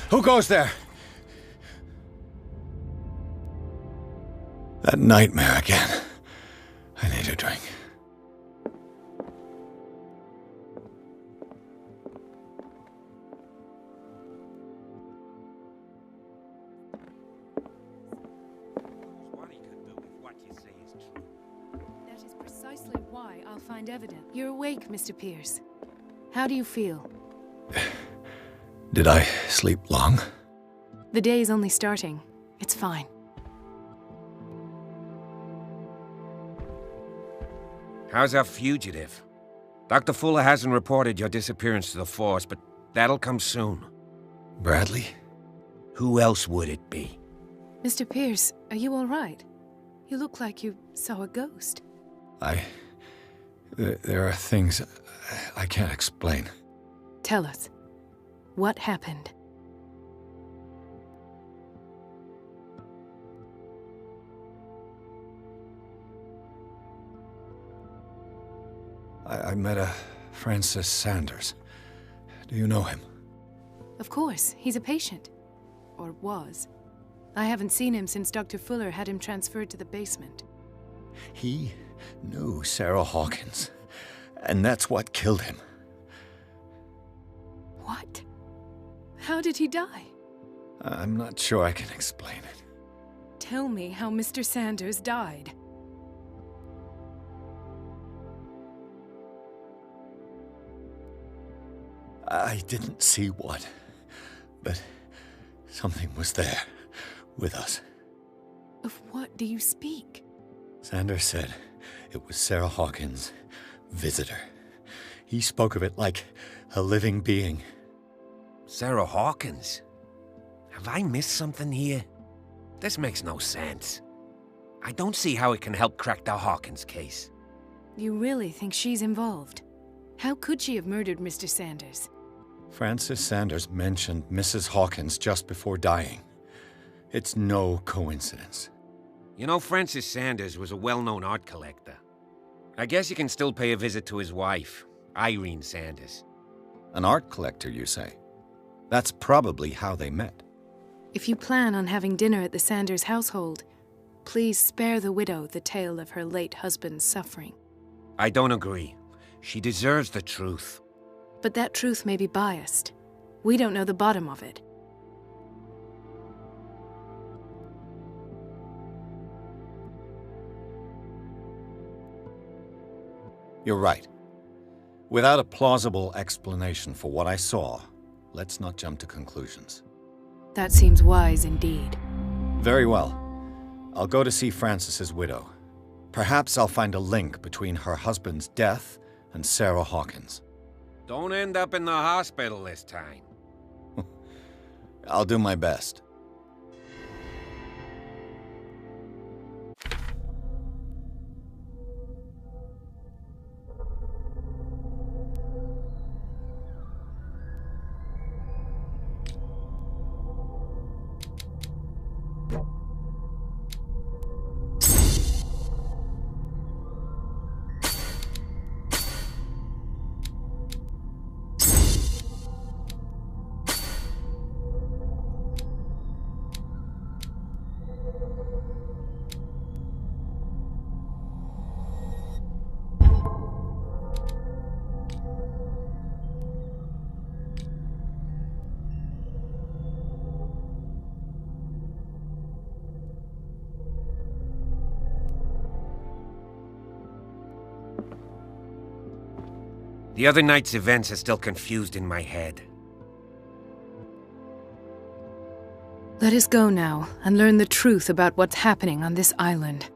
Who goes there? That nightmare again. I need a drink. That is precisely why I'll find evidence. You're awake, Mr. Pierce. How do you feel? Did I sleep long? The day is only starting. It's fine. How's our fugitive? Dr. Fuller hasn't reported your disappearance to the force, but that'll come soon. Bradley? Who else would it be? Mr. Pierce, are you all right? You look like you saw a ghost. There are things I can't explain. Tell us. What happened? I met a Francis Sanders. Do you know him? Of course, he's a patient. Or was. I haven't seen him since Dr. Fuller had him transferred to the basement. He knew Sarah Hawkins, and that's what killed him. What? How did he die? I'm not sure I can explain it. Tell me how Mr. Sanders died. I didn't see what, but something was there, with us. Of what do you speak? Sanders said it was Sarah Hawkins' visitor. He spoke of it like a living being. Sarah Hawkins? Have I missed something here? This makes no sense. I don't see how it can help crack the Hawkins case. You really think she's involved? How could she have murdered Mr. Sanders? Francis Sanders mentioned Mrs. Hawkins just before dying. It's no coincidence. You know, Francis Sanders was a well-known art collector. I guess you can still pay a visit to his wife, Irene Sanders. An art collector, you say? That's probably how they met. If you plan on having dinner at the Sanders household, please spare the widow the tale of her late husband's suffering. I don't agree. She deserves the truth. But that truth may be biased. We don't know the bottom of it. You're right. Without a plausible explanation for what I saw, let's not jump to conclusions. That seems wise indeed. Very well. I'll go to see Francis's widow. Perhaps I'll find a link between her husband's death and Sarah Hawkins. Don't end up in the hospital this time. I'll do my best. The other night's events are still confused in my head. Let us go now and learn the truth about what's happening on this island.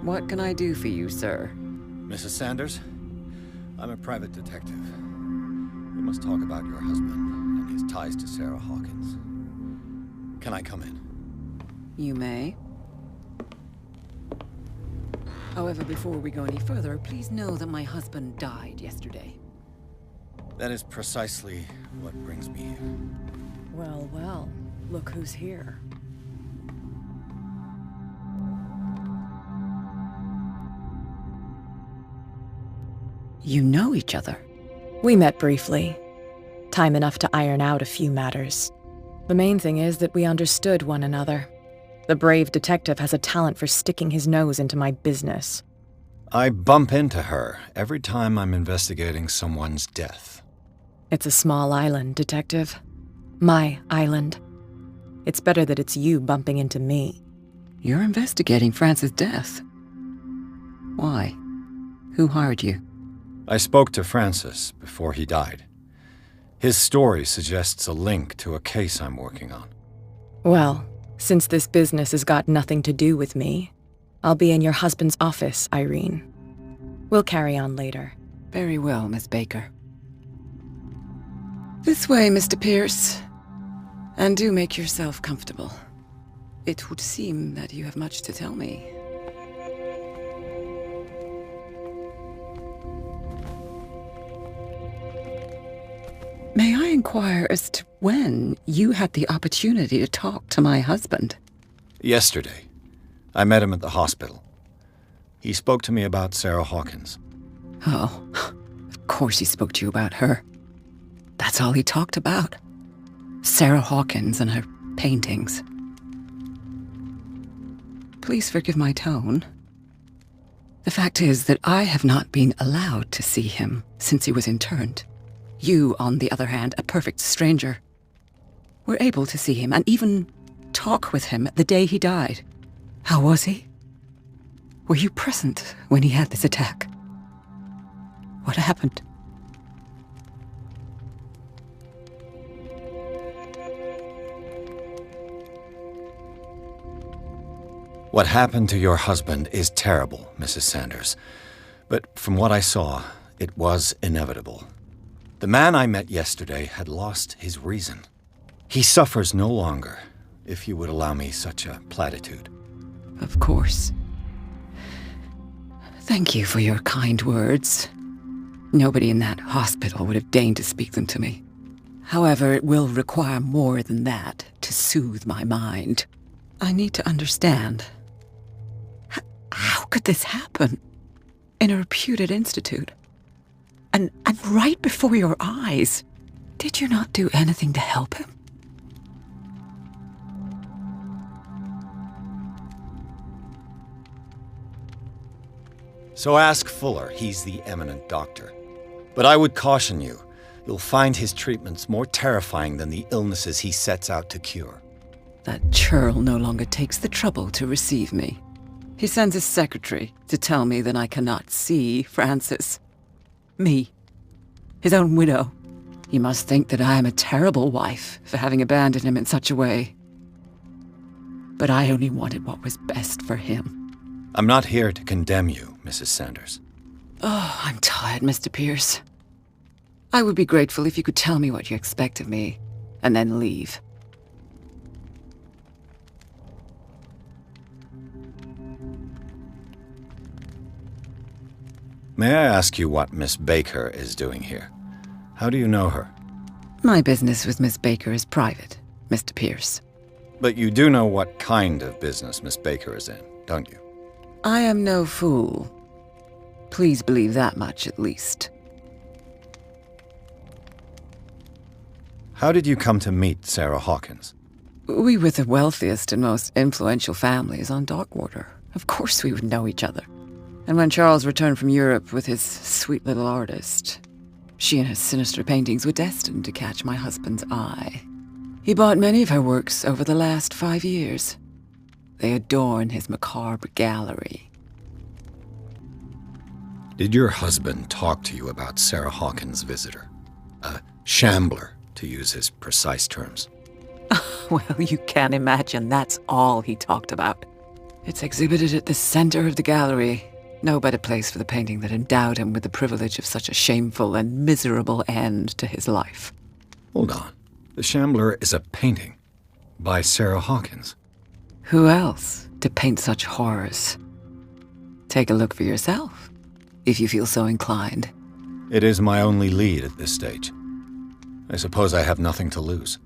What can I do for you, sir? Mrs. Sanders, I'm a private detective. We must talk about your husband and his ties to Sarah Hawkins. Can I come in? You may. However, before we go any further, please know that my husband died yesterday. That is precisely what brings me here. Well, well, look who's here. You know each other? We met briefly. Time enough to iron out a few matters. The main thing is that we understood one another. The brave detective has a talent for sticking his nose into my business. I bump into her every time I'm investigating someone's death. It's a small island, Detective. My island. It's better that it's you bumping into me. You're investigating Francis' death. Why? Who hired you? I spoke to Francis before he died. His story suggests a link to a case I'm working on. Well, since this business has got nothing to do with me, I'll be in your husband's office, Irene. We'll carry on later. Very well, Miss Baker. This way, Mr. Pierce. And do make yourself comfortable. It would seem that you have much to tell me. May I inquire as to when you had the opportunity to talk to my husband? Yesterday. I met him at the hospital. He spoke to me about Sarah Hawkins. Oh, of course he spoke to you about her. That's all he talked about. Sarah Hawkins and her paintings. Please forgive my tone. The fact is that I have not been allowed to see him since he was interned. You, on the other hand, a perfect stranger, were able to see him and even talk with him the day he died. How was he? Were you present when he had this attack? What happened? What happened to your husband is terrible, Mrs. Sanders. But from what I saw, it was inevitable. The man I met yesterday had lost his reason. He suffers no longer, if you would allow me such a platitude. Of course. Thank you for your kind words. Nobody in that hospital would have deigned to speak them to me. However, it will require more than that to soothe my mind. I need to understand. How could this happen? In a reputed institute? And right before your eyes? Did you not do anything to help him? So ask Fuller, he's the eminent doctor. But I would caution you, you'll find his treatments more terrifying than the illnesses he sets out to cure. That churl no longer takes the trouble to receive me. He sends his secretary to tell me that I cannot see Francis. Me, his own widow. He must think that I am a terrible wife for having abandoned him in such a way. But I only wanted what was best for him. I'm not here to condemn you, Mrs. Sanders. Oh, I'm tired, Mr. Pierce. I would be grateful if you could tell me what you expect of me, and then leave. May I ask you what Miss Baker is doing here? How do you know her? My business with Miss Baker is private, Mr. Pierce. But you do know what kind of business Miss Baker is in, don't you? I am no fool. Please believe that much, at least. How did you come to meet Sarah Hawkins? We were the wealthiest and most influential families on Dockwater. Of course we would know each other. And when Charles returned from Europe with his sweet little artist, she and her sinister paintings were destined to catch my husband's eye. He bought many of her works over the last 5 years. They adorn his macabre gallery. Did your husband talk to you about Sarah Hawkins' visitor? A shambler, to use his precise terms. Well, you can imagine that's all he talked about. It's exhibited at the center of the gallery. No better place for the painting that endowed him with the privilege of such a shameful and miserable end to his life. Hold on. The Shambler is a painting by Sarah Hawkins. Who else to paint such horrors? Take a look for yourself, if you feel so inclined. It is my only lead at this stage. I suppose I have nothing to lose.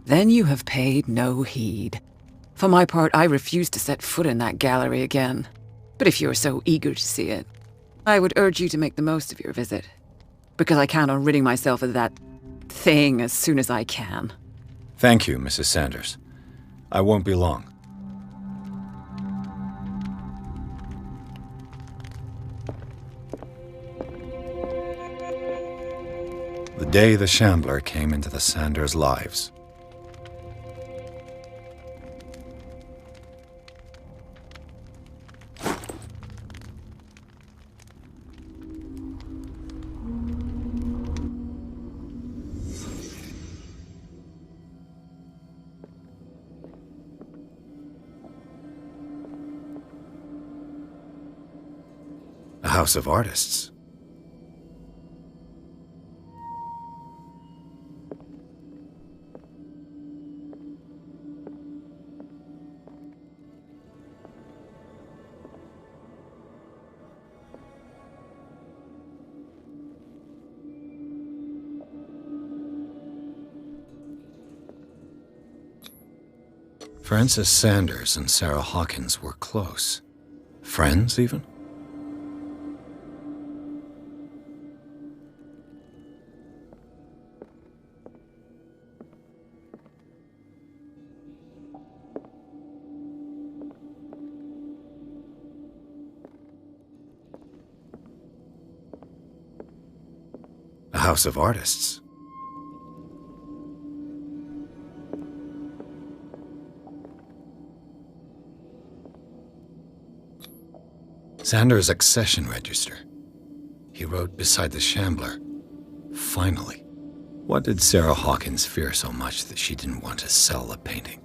Then you have paid no heed. For my part, I refuse to set foot in that gallery again. But if you're so eager to see it, I would urge you to make the most of your visit, because I count on ridding myself of that thing as soon as I can. Thank you, Mrs. Sanders. I won't be long. The day the Shambler came into the Sanders' lives. A house of artists. Frances Sanders and Sarah Hawkins were close. Friends, even? A house of artists. Sanders' accession register. He wrote beside the Shambler, "Finally." What did Sarah Hawkins fear so much that she didn't want to sell the painting?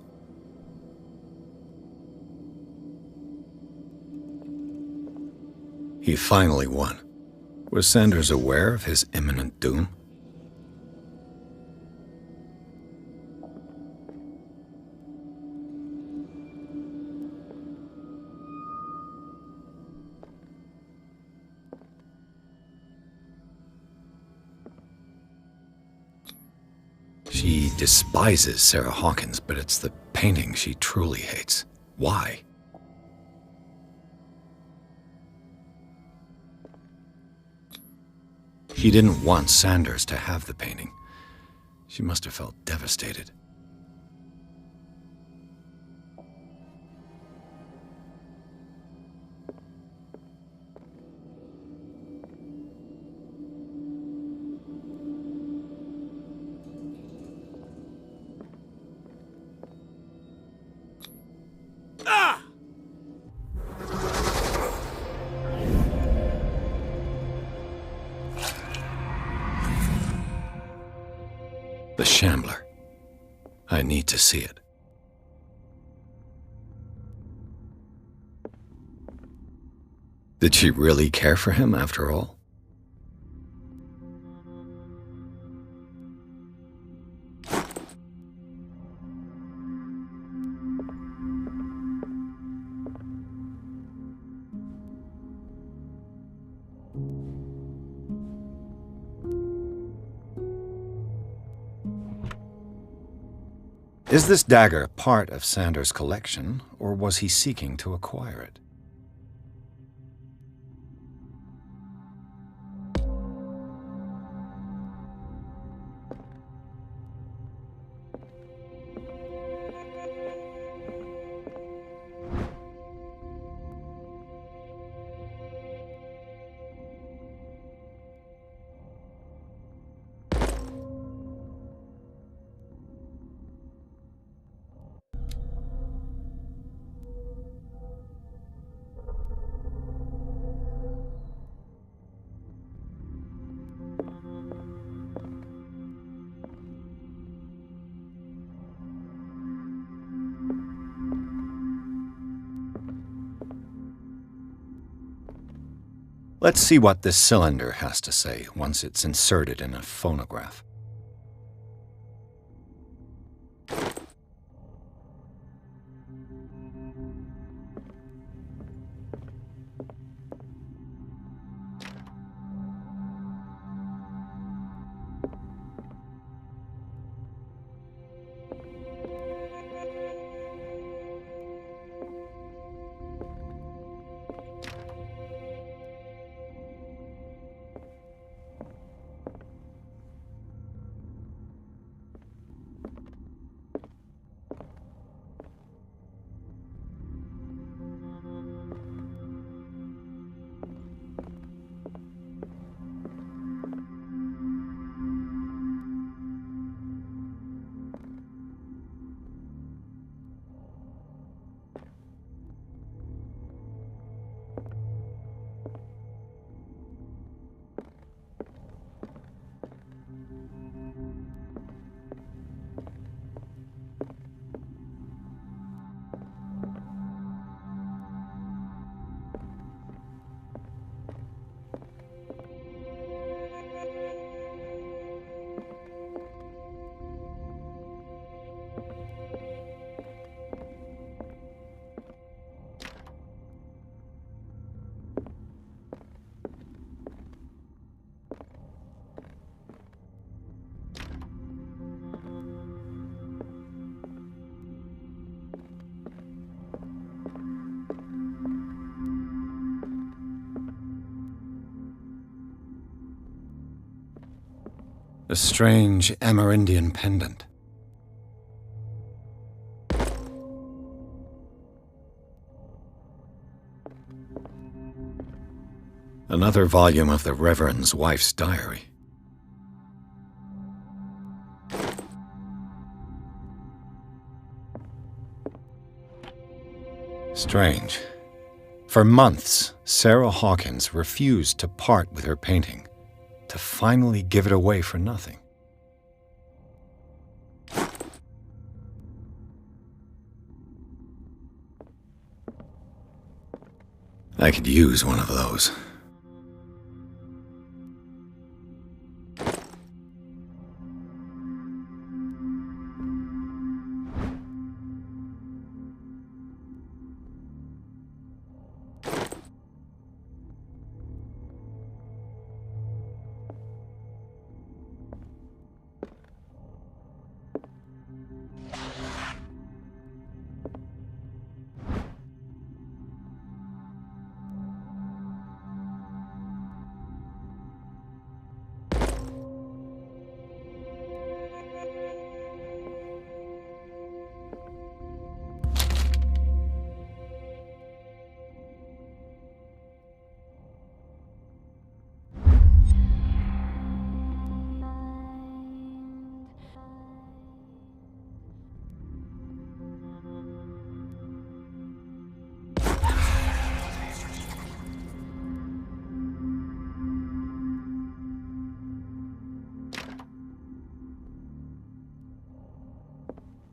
He finally won. Was Sanders aware of his imminent doom? She despises Sarah Hawkins, but it's the painting she truly hates. Why? She didn't want Sanders to have the painting. She must have felt devastated. The Shambler. I need to see it. Did she really care for him after all? Is this dagger part of Sanders' collection, or was he seeking to acquire it? Let's see what this cylinder has to say once it's inserted in a phonograph. A strange Amerindian pendant. Another volume of the Reverend's wife's diary. Strange. For months, Sarah Hawkins refused to part with her painting, to finally give it away for nothing. I could use one of those.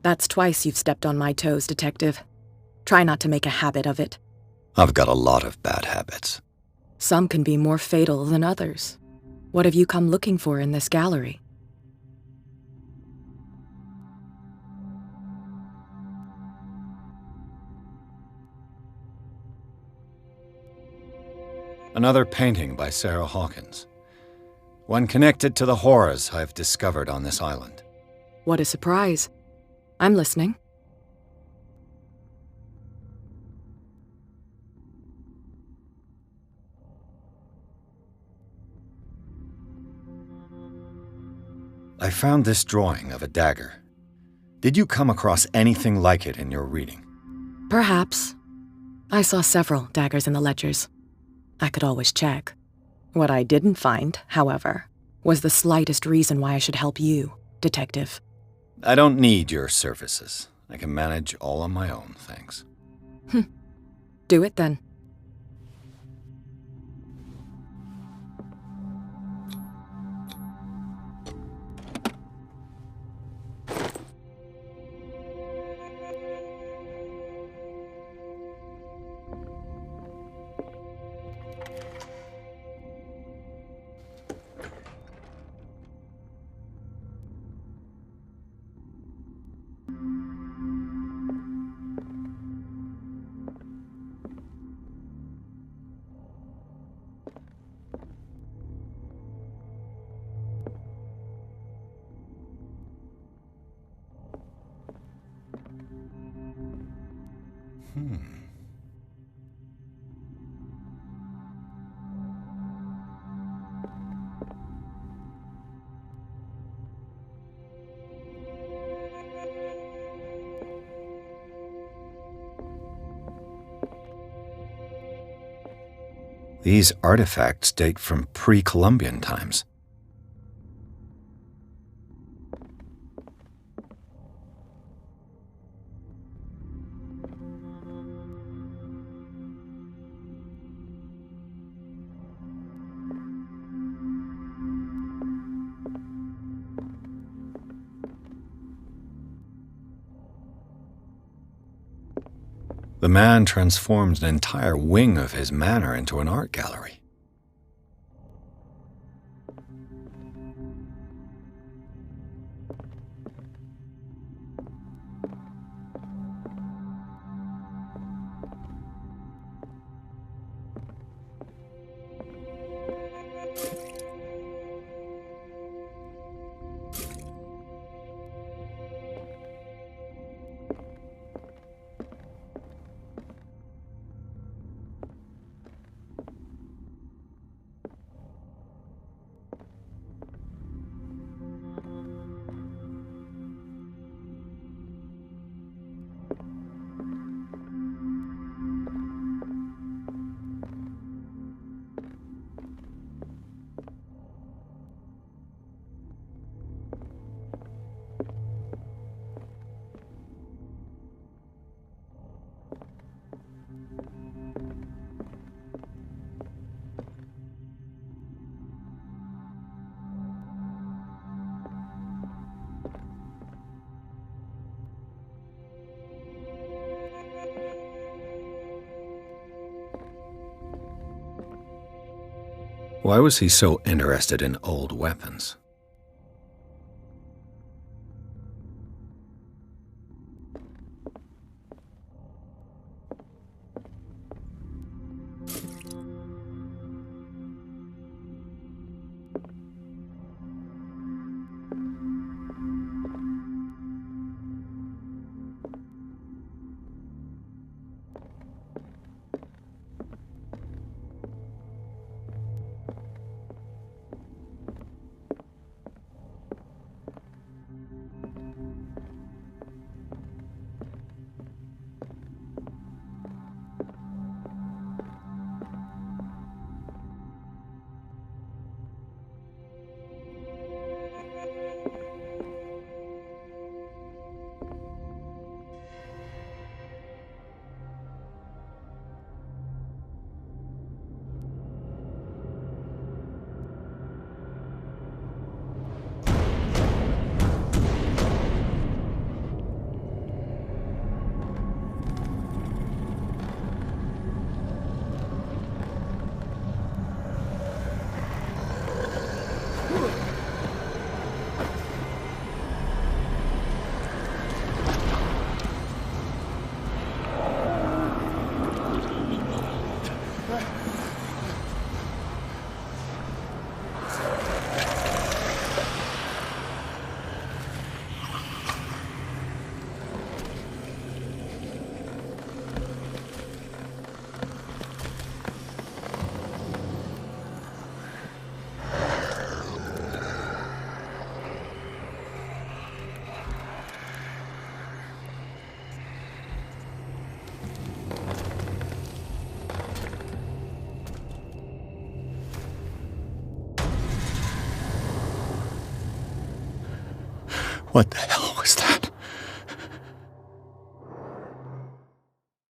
That's twice you've stepped on my toes, Detective. Try not to make a habit of it. I've got a lot of bad habits. Some can be more fatal than others. What have you come looking for in this gallery? Another painting by Sarah Hawkins. One connected to the horrors I've discovered on this island. What a surprise. I'm listening. I found this drawing of a dagger. Did you come across anything like it in your reading? Perhaps. I saw several daggers in the ledgers. I could always check. What I didn't find, however, was the slightest reason why I should help you, Detective. I don't need your services. I can manage all on my own, thanks. Do it then. These artifacts date from pre-Columbian times. The man transformed an entire wing of his manor into an art gallery. Why was he so interested in old weapons? What the hell